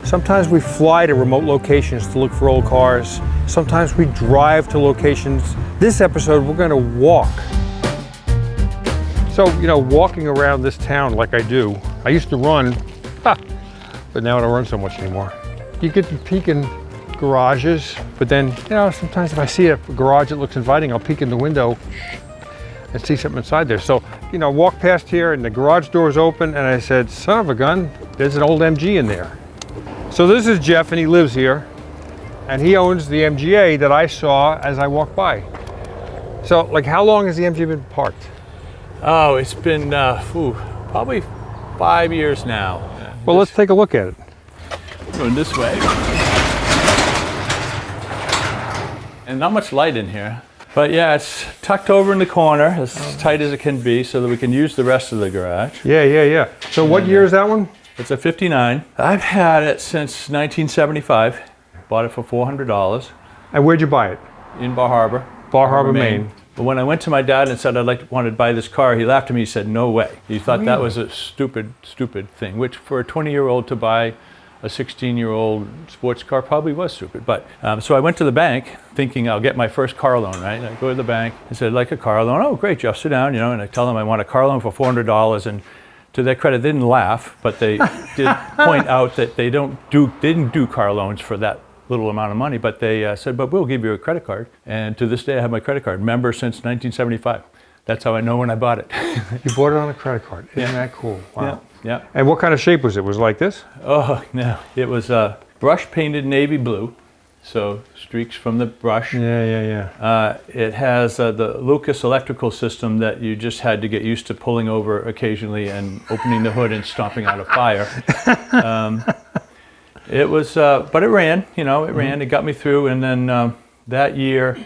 Sometimes we fly to remote locations to look for old cars. Sometimes we drive to locations. This episode, we're going to walk. So, walking around this town like I do, I used to run, but now I don't run so much anymore. You get to peek in garages, but then, sometimes if I see a garage that looks inviting, I'll peek in the window and see something inside there. So, walk past here and the garage door is open and I said, son of a gun, there's an old MG in there. So this is Jeff and he lives here and he owns the MGA that I saw as I walked by. So how long has the MGA been parked? Oh, it's been probably 5 years now. Well, let's take a look at it. Going this way. And not much light in here. But yeah, it's tucked over in the corner, as tight as it can be, so that we can use the rest of the garage. Yeah. So what year is that one? It's a 59. I've had it since 1975. Bought it for $400. And where'd you buy it? In Bar Harbor. Bar Harbor, Maine. But when I went to my dad and said wanted to buy this car, he laughed at me. He said, "No way." He thought that was a stupid thing, which for a 20-year-old to buy a 16-year-old sports car probably was stupid. But so I went to the bank thinking I'll get my first car loan, right? I go to the bank and said, "Like a car loan." "Oh, great, Jeff, sit down," and I tell them I want a car loan for $400. And to their credit, they didn't laugh, but they did point out that they didn't do car loans for that little amount of money. But they said, "But we'll give you a credit card." And to this day, I have my credit card. Member since 1975. That's how I know when I bought it. You bought it on a credit card. Isn't that cool? Wow. Yeah. And what kind of shape was it? Was it like this? Oh, no. It was brush painted navy blue. So streaks from the brush. Yeah. It has the Lucas electrical system that you just had to get used to pulling over occasionally and opening the hood and stomping out a fire. It was, but it ran, it got me through. And then that year,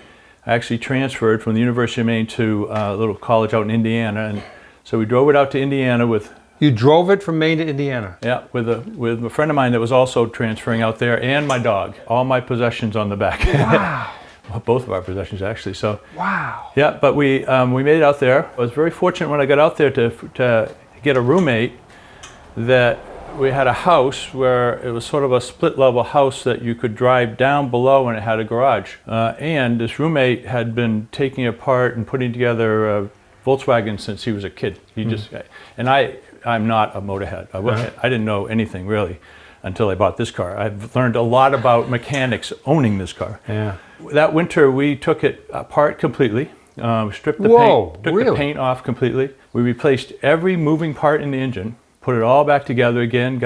I actually transferred from the University of Maine to a little college out in Indiana. And so we drove it out to Indiana with... You drove it from Maine to Indiana? Yeah, with a friend of mine that was also transferring out there, and my dog. All my possessions on the back. Wow. Well, both of our possessions, actually. So. Wow. Yeah, but we made it out there. I was very fortunate when I got out there to get a roommate that we had a house where it was sort of a split level house that you could drive down below and it had a garage. And this roommate had been taking apart and putting together Volkswagen since he was a kid. And I'm not a motorhead. I didn't know anything really until I bought this car. I've learned a lot about mechanics owning this car. Yeah. That winter we took it apart completely. Stripped the the paint off completely. We replaced every moving part in the engine. Put it all back together again.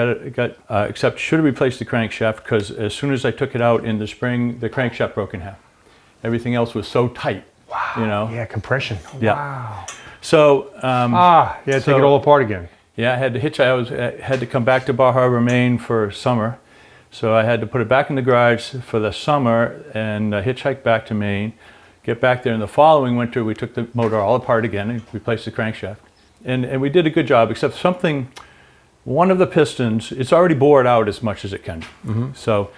Except should have replaced the crankshaft because as soon as I took it out in the spring, the crankshaft broke in half. Everything else was so tight. Wow. Yeah, compression. Yeah. Wow. So. Take it all apart again. Yeah, I had to I had to come back to Bar Harbor, Maine for summer. So I had to put it back in the garage for the summer and hitchhike back to Maine. Get back there in the following winter, we took the motor all apart again and replaced the crankshaft. And we did a good job, except one of the pistons, it's already bored out as much as it can. Mm-hmm. So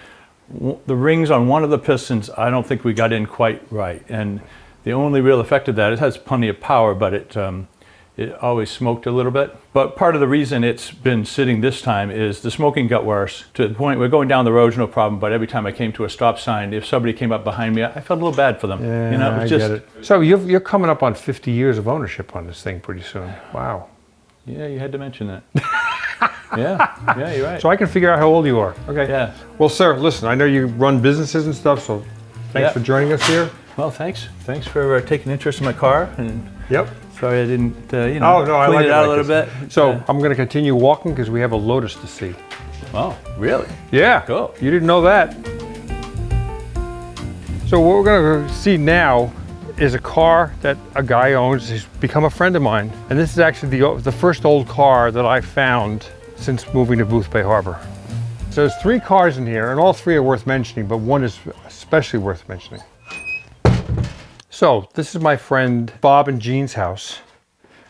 the rings on one of the pistons, I don't think we got in quite right. And the only real effect of that, it has plenty of power, but it always smoked a little bit. But part of the reason it's been sitting this time is the smoking got worse to the point where going down the road's no problem, but every time I came to a stop sign, if somebody came up behind me, I felt a little bad for them. Yeah, I get it. So you're coming up on 50 years of ownership on this thing pretty soon. Wow. Yeah, you had to mention that. Yeah, you're right. So I can figure out how old you are. Okay. Yeah. Well, sir, listen, I know you run businesses and stuff, so thanks for joining us here. Well, thanks. Thanks for taking interest in my car. And yep. Sorry I didn't, I like clean it out like a little bit. So I'm going to continue walking because we have a Lotus to see. Oh, really? Yeah. Cool. You didn't know that. So what we're going to see now is a car that a guy owns. He's become a friend of mine. And this is actually the first old car that I found since moving to Boothbay Harbor. So there's 3 cars in here, and all 3 are worth mentioning, but one is especially worth mentioning. So this is my friend Bob and Jean's house,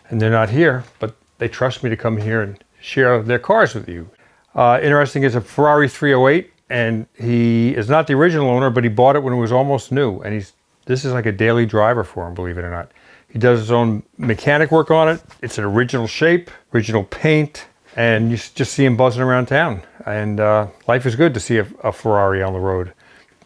and they're not here, but they trust me to come here and share their cars with you. Interesting, is a Ferrari 308, and he is not the original owner, but he bought it when it was almost new, and this is like a daily driver for him, believe it or not. He does his own mechanic work on it. It's an original shape, original paint, and you just see him buzzing around town. and life is good to see a Ferrari on the road.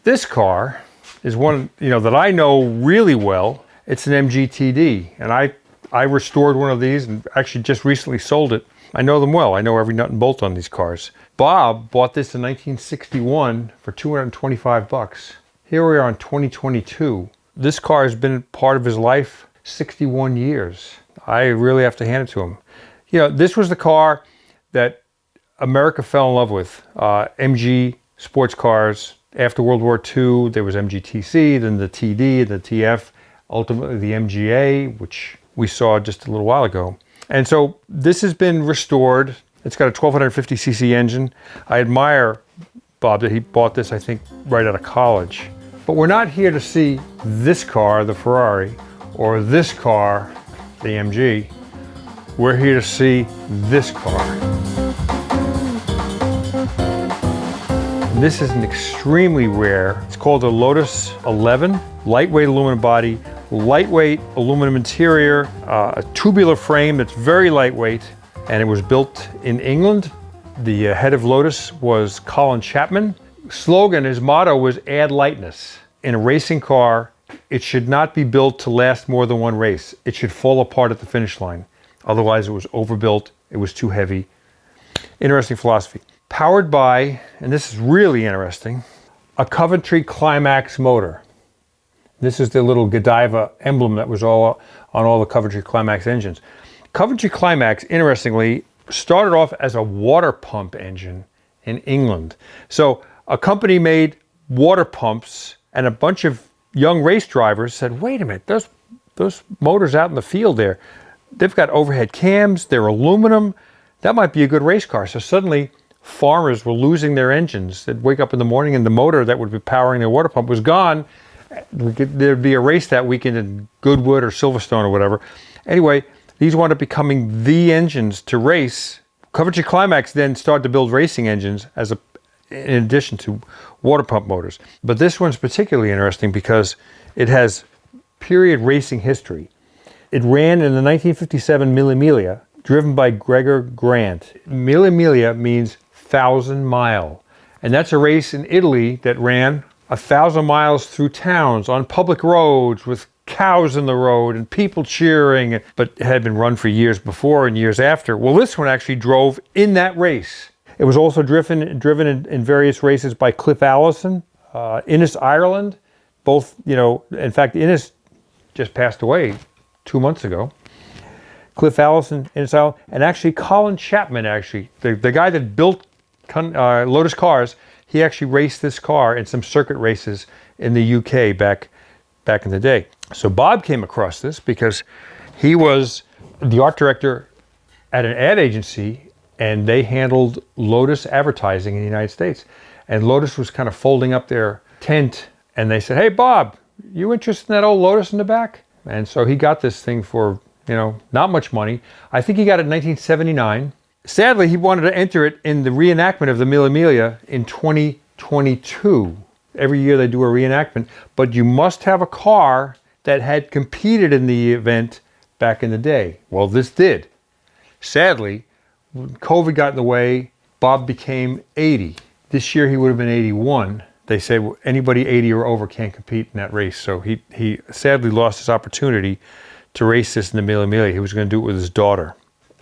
This car is one, that I know really well. It's an MGTD, and I restored one of these and actually just recently sold it. I know them well. I know every nut and bolt on these cars. Bob bought this in 1961 for $225. Here we are in 2022. This car has been part of his life 61 years. I really have to hand it to him. This was the car that America fell in love with. MG sports cars. After World War II, there was MGTC, then the TD, the TF, ultimately the MGA, which we saw just a little while ago. And so this has been restored. It's got a 1250cc engine. I admire Bob that he bought this, I think, right out of college. But we're not here to see this car, the Ferrari, or this car, the MG. We're here to see this car. And this is an extremely rare, it's called a Lotus 11, lightweight aluminum body, lightweight aluminum interior, a tubular frame that's very lightweight, and it was built in England. The head of Lotus was Colin Chapman. His motto was add lightness. In a racing car, it should not be built to last more than one race. It should fall apart at the finish line. Otherwise, it was overbuilt, it was too heavy. Interesting philosophy. Powered by, and this is really interesting, a Coventry Climax motor. This is the little Godiva emblem that was all on all the Coventry Climax engines. Coventry Climax, interestingly, started off as a water pump engine in England. So a company made water pumps, and a bunch of young race drivers said, wait a minute, those motors out in the field there, they've got overhead cams, they're aluminum, that might be a good race car. So suddenly farmers were losing their engines. They'd wake up in the morning and the motor that would be powering their water pump was gone. There'd be a race that weekend in Goodwood or Silverstone or whatever. Anyway, these wound up becoming the engines to race. Coventry Climax then started to build racing engines in addition to water pump motors. But this one's particularly interesting because it has period racing history. It ran in the 1957 Mille Miglia, driven by Gregor Grant. Mille Miglia means 1,000 mile. And that's a race in Italy that ran 1,000 miles through towns on public roads with cows in the road and people cheering, but it had been run for years before and years after. Well, this one actually drove in that race. It was also driven in various races by Cliff Allison, Innes Ireland, both, in fact, Innes just passed away 2 months ago. Cliff Allison, Innes Ireland, and actually Colin Chapman, the guy that built Lotus cars, he actually raced this car in some circuit races in the UK back in the day. So Bob came across this because he was the art director at an ad agency, and they handled Lotus advertising in the United States. And Lotus was kind of folding up their tent, and they said, hey, Bob, you interested in that old Lotus in the back? And so he got this thing for, not much money. I think he got it in 1979. Sadly, he wanted to enter it in the reenactment of the Mille Miglia in 2022. Every year they do a reenactment, but you must have a car that had competed in the event back in the day. Well, this did. Sadly, when COVID got in the way, Bob became 80. This year he would have been 81. They say anybody 80 or over can't compete in that race. So he sadly lost his opportunity to race this in the Mille Miglia. He was going to do it with his daughter.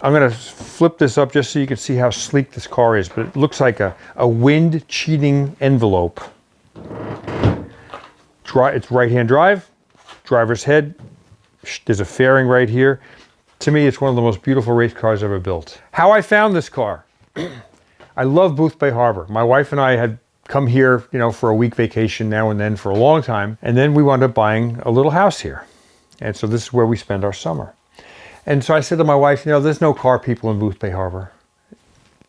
I'm going to flip this up just so you can see how sleek this car is, but it looks like a wind-cheating envelope. It's right-hand drive, driver's head. There's a fairing right here. To me, it's one of the most beautiful race cars ever built. How I found this car. I love Boothbay Harbor. My wife and I had come here, for a week vacation now and then for a long time. And then we wound up buying a little house here. And so this is where we spend our summer. And so I said to my wife, there's no car people in Boothbay Harbor.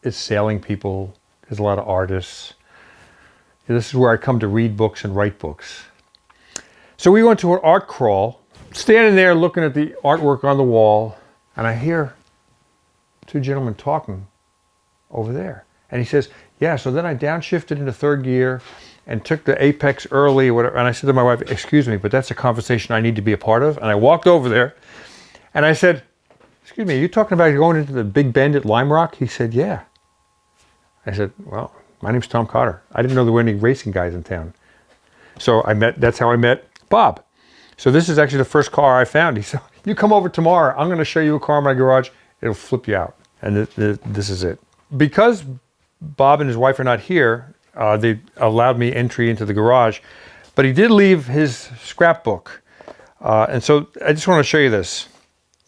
It's sailing people. There's a lot of artists. This is where I come to read books and write books. So we went to an art crawl, standing there looking at the artwork on the wall, and I hear two gentlemen talking over there. And he says, yeah, so then I downshifted into third gear and took the apex early or whatever. And I said to my wife, excuse me, but that's a conversation I need to be a part of. And I walked over there and I said, excuse me, are you talking about going into the Big Bend at Lime Rock? He said, yeah. I said, well, my name's Tom Cotter. I didn't know there were any racing guys in town. So that's how I met Bob. So this is actually the first car I found. He said, you come over tomorrow. I'm going to show you a car in my garage. It'll flip you out. And this is it. Because Bob and his wife are not here, they allowed me entry into the garage. But he did leave his scrapbook. And so I just want to show you this.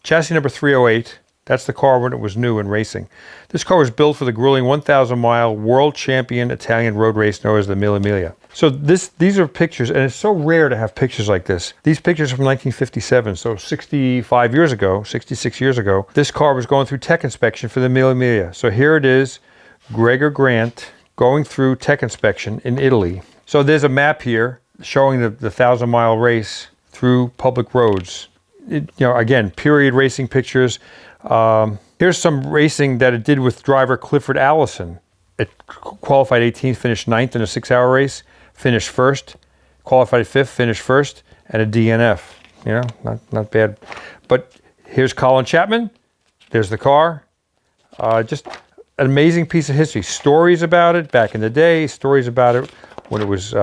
Chassis number 308. That's the car when it was new in racing. This car was built for the grueling 1,000-mile world champion Italian road race known as the Mille Miglia. So these are pictures, and it's so rare to have pictures like this. These pictures are from 1957, so 65 years ago, 66 years ago, this car was going through tech inspection for the Mille Miglia. So here it is, Gregor Grant going through tech inspection in Italy. So there's a map here showing the 1,000-mile race through public roads. Again, period racing pictures. Here's some racing that it did with driver Clifford Allison. It qualified 18th, finished 9th in a 6-hour race, finished 1st, qualified 5th, finished 1st, and a DNF. Not bad. But here's Colin Chapman. There's the car. Just an amazing piece of history. Stories about it back in the day, stories about it when it was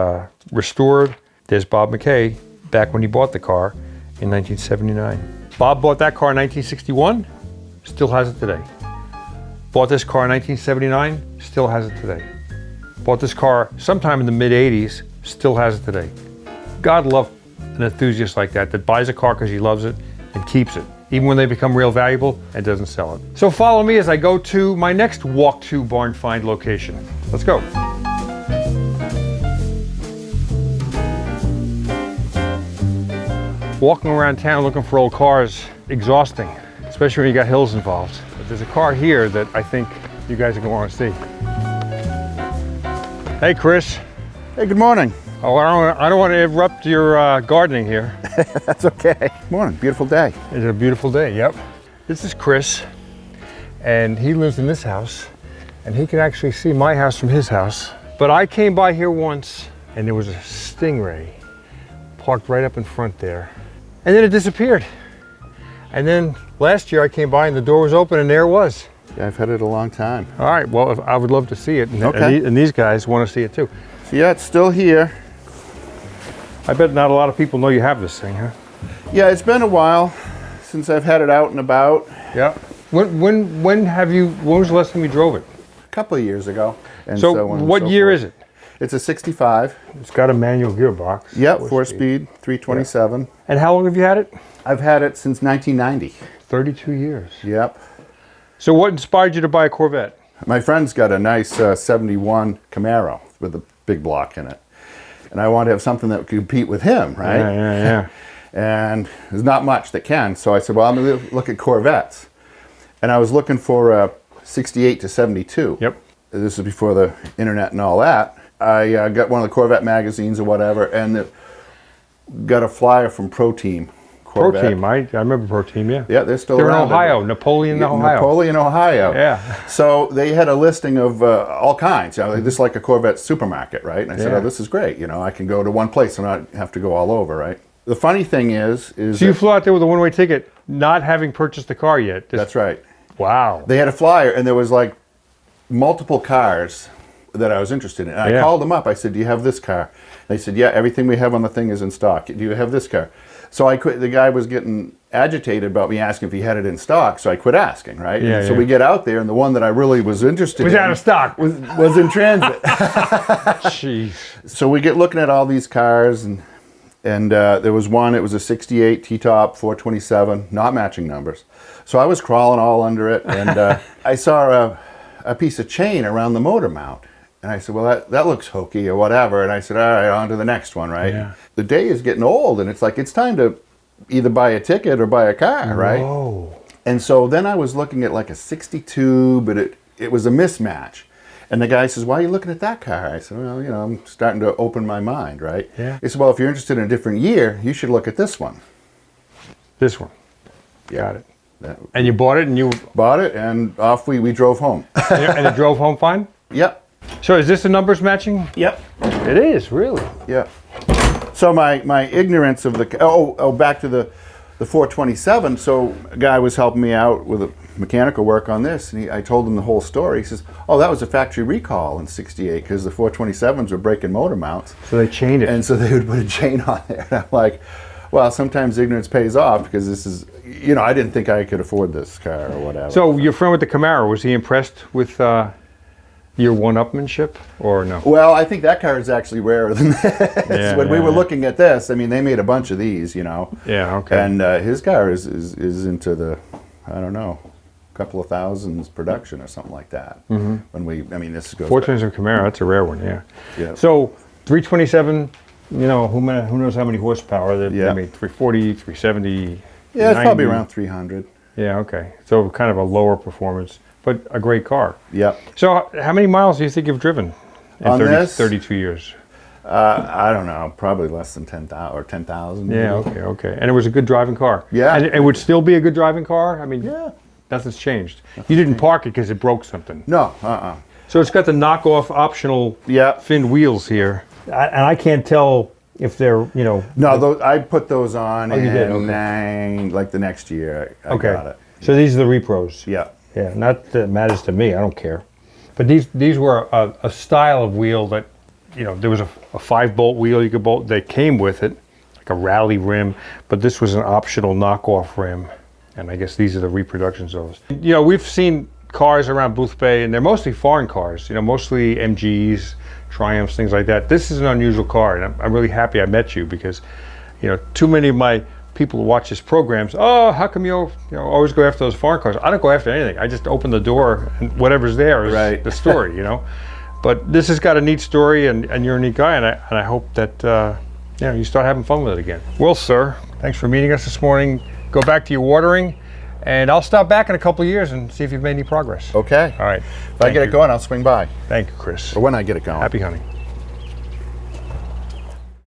restored. There's Bob McKay back when he bought the car in 1979. Bob bought that car in 1961. Still has it today. Bought this car in 1979, still has it today. Bought this car sometime in the mid-'80s, still has it today. God love an enthusiast like that buys a car because he loves it and keeps it, even when they become real valuable and doesn't sell it. So follow me as I go to my next walk to barn find location. Let's go. Walking around town looking for old cars, exhausting. Especially when you got hills involved. But there's a car here that I think you guys are going to want to see. Hey, Chris. Hey, good morning. Oh, I don't want to interrupt your gardening here. That's okay. Morning, beautiful day. It's a beautiful day, yep. This is Chris, and he lives in this house, and he can actually see my house from his house. But I came by here once, and there was a Stingray parked right up in front there. And then it disappeared. And then last year I came by and the door was open and there it was. Yeah, I've had it a long time. All right, well, I would love to see it. Okay. And these guys want to see it too. So yeah, it's still here. I bet not a lot of people know you have this thing, huh? Yeah, it's been a while since I've had it out and about. Yeah. When was the last time you drove it? A couple of years ago. And so what year is it? It's a 65. It's got a manual gearbox. Yep, 4-speed, 327. Yeah. And how long have you had it? I've had it since 1990. 32 years. Yep. So what inspired you to buy a Corvette? My friend's got a nice 71 Camaro with a big block in it. And I wanted to have something that would compete with him, right? Yeah. And there's not much that can. So I said, well, I'm going to look at Corvettes. And I was looking for a 68 to 72. Yep. This is before the internet and all that. I got one of the Corvette magazines or whatever, and got a flyer from Pro Team. Corvette. Pro Team, I remember Pro Team, yeah. Yeah, they're still They're around. in Ohio, Napoleon, Ohio. Napoleon, Ohio. Yeah. So they had a listing of all kinds. This is like a Corvette supermarket, right? And I said, Yeah. oh, this is great. I can go to one place and not have to go all over, right? The funny thing is So you flew out there with a one-way ticket, not having purchased the car yet. That's right. Wow. They had a flyer, and there was like multiple cars that I was interested in. And I called them up. I said, do you have this car? They said, yeah, everything we have on the thing is in stock. Do you have this car? So I quit. The guy was getting agitated about me asking if he had it in stock, so I quit asking, right? Yeah, So we get out there, and the one that I really was interested in Was out of stock. was in transit. Jeez. So we get looking at all these cars, and there was one. It was a 68 T-top 427, not matching numbers. So I was crawling all under it, and I saw a piece of chain around the motor mount. And I said, well, that looks hokey or whatever. And I said, all right, on to the next one, right? Yeah. The day is getting old, and it's like, it's time to either buy a ticket or buy a car, right? Whoa. And so then I was looking at like a 62, but it was a mismatch. And the guy says, why are you looking at that car? I said, well, I'm starting to open my mind, right? Yeah. He said, well, if you're interested in a different year, you should look at this one. This one. Yeah. Got it. And you bought it and you... Bought it, and off we drove home. And it drove home fine? Yep. So is this the numbers matching? Yep. It is, really? Yeah. So my ignorance of the back to the 427. So a guy was helping me out with mechanical work on this, and I told him the whole story. He says, "Oh, that was a factory recall in '68 because the 427s were breaking motor mounts, So they chained it. and so they would put a chain on there." And I'm like, "Well, sometimes ignorance pays off because this is, you know, I didn't think I could afford this car or whatever." So your friend with the Camaro, was he impressed with your one-upmanship or no? Well, I think that car is actually rarer than this. Yeah, When we yeah, were yeah. looking at this, I mean, they made a bunch of these, you know. Yeah, okay. And his car is into the, I don't know, couple of thousands production or something like that. Mm-hmm. When we, I mean, this goes. 427 Camaro, that's a rare one, yeah. Yeah. So 327, you know, who knows how many horsepower? Yeah. I mean, 340, 370. Yeah, it's probably 90. around 300. Yeah, okay. So kind of a lower performance, but a great car. Yep. So how many miles do you think you've driven in On this? 32 years? I don't know, probably less than 10,000 or 10,000. Yeah, okay. And it was a good driving car. Yeah. And it would still be a good driving car? I mean, Yeah. nothing's changed. You didn't park it because it broke something. No, So it's got the knockoff optional Yeah. fin wheels here. And I can't tell if they're, you know. No, I put those on Oh, you did? and like the next year I Okay. got it. So these are the repros. Yeah. Yeah, not that it matters to me. I don't care. But these were a style of wheel that, you know, there was a 5-bolt wheel you could bolt. They came with it, like a rally rim, but this was an optional knockoff rim. And I guess these are the reproductions of those. You know, we've seen cars around Boothbay, and they're mostly foreign cars. You know, mostly MGs, Triumphs, things like that. This is an unusual car, and I'm really happy I met you because, you know, too many of my people who watch this programs, oh, how come you always go after those foreign cars? I don't go after anything. I just open the door and whatever's there is Right. the story, you know. But this has got a neat story, and you're a neat guy, and I hope that you know, you start having fun with it again. Well, sir, thanks for meeting us this morning. Go back to your watering, and I'll stop back in a couple of years and see if you've made any progress. Okay. All right. If I get it going, I'll swing by. Thank you, Chris. Or when I get it going. Happy hunting.